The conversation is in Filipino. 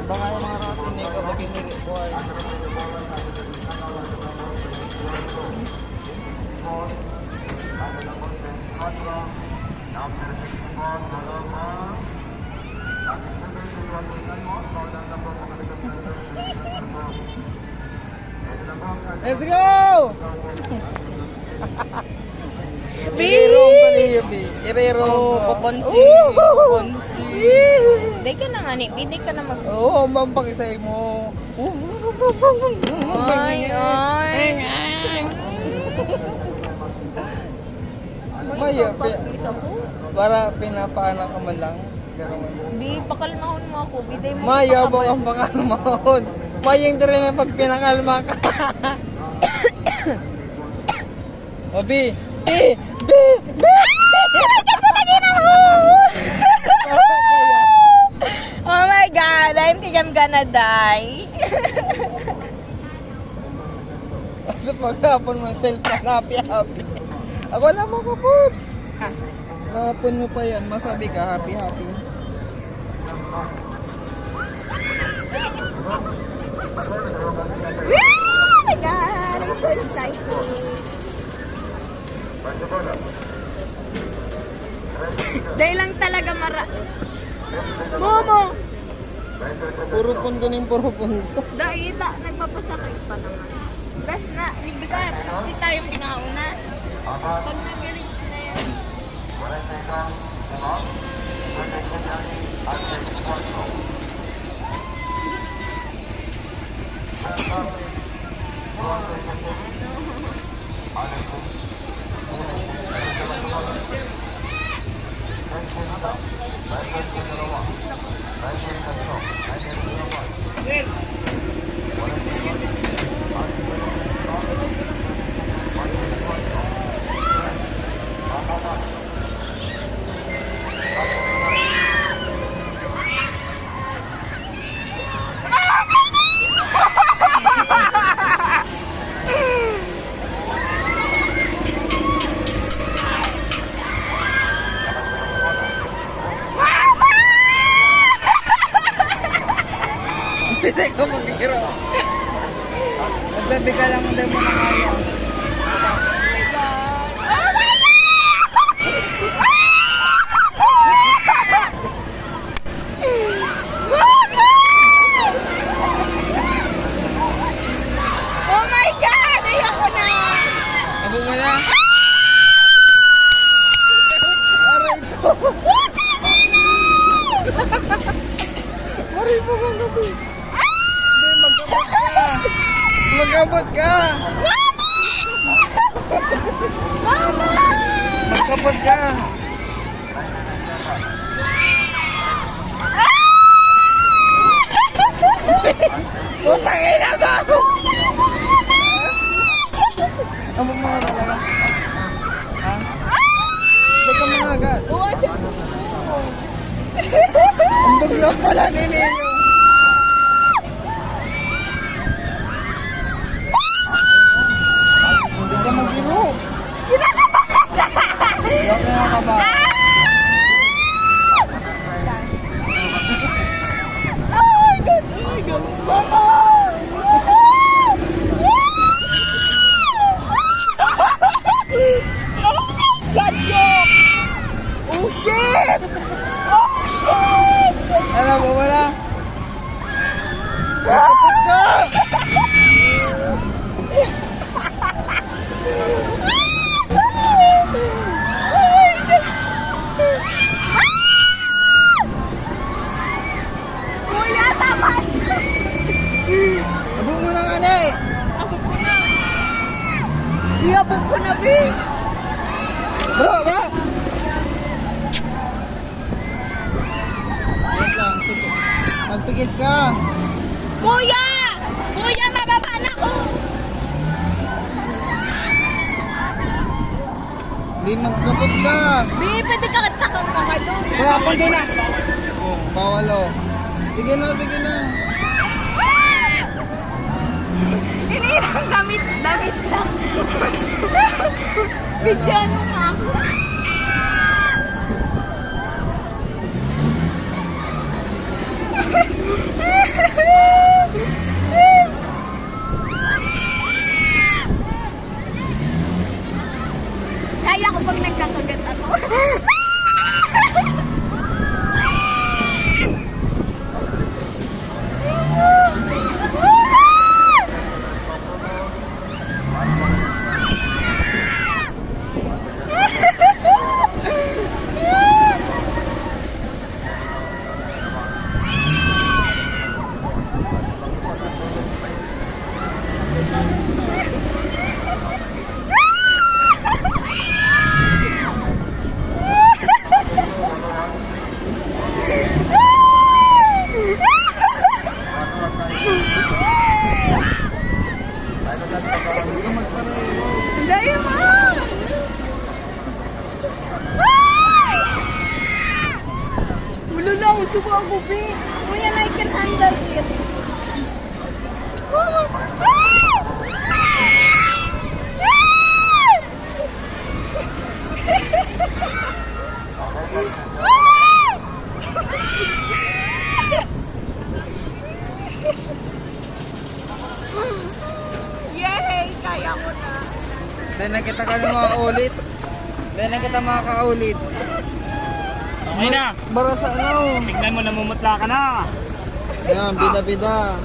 Baka yung mga ratin na ikaw mag-iniri ko ay. Let's go! Irerong pa niyo, B. Irerong. Kuponsi. Kuponsi. Day ka na nga ni. Day ka na mag... Oo, mampakisay mo. Ay, ay. Maya, Isa ko. para pinapaana ka man lang. Di, pakalmahon mo ako. Biday mo. Maya, baka ang pakalmahon. Maya, hindi rin ang pag pinakalma ka. O, B. B. B. B. Oh my God, I think I'm gonna die. Sa paghapon mo, cellphone, happy. Ako na makapot. Mahapon mo pa yan, masabi ka, happy. Oh my God, I'm so excited. Dahil lang talaga Momo! Puro pundo. Dahil nagpapasakay pa naman. Best na, hindi tayo yung pinakauna. Pag nag-reach na yan. Hindi ko mag-hero. Magsabi ka lang hindi mo na kaya. Oh my God! Ayoko na! Ako mo na. Aray ko. Aray po kang gabi. Magkabot ka! Mama! Magkabot ka! Putang ina mo! Ang mga talaga? Ha? Teka mga agad. What's it? Ang baglang pala ni Nino. Hindi ka mag-iro. Yung kinakaba. Oh my God! Oh my God! Mama! Oh my God! Joke! Oh shit! Oh shit! Alam mo wala? Kapit ka! Kuya, tama! Abong mo na nga na eh! Abog ko na! Abog ko na, B! Bro! Wait lang, magpikit ka! Kuya! Kuya, mababa na ko! Hindi magkabot ka! B, pwede ka takang ka doon. Kaya punto na! Oh, bawal oh. Sige na! Inilang damit lang. Bidyan mo nga ako. Wow, subukan ko, B. Kuya, I can handle it. Yay! Kaya ko na. Dahil na kita ka ng mga ulit. Dahil na kita makakaulit. Okay na. Bara sa ano? Tignan mo, namumutla ka na. Yan, bida-bida.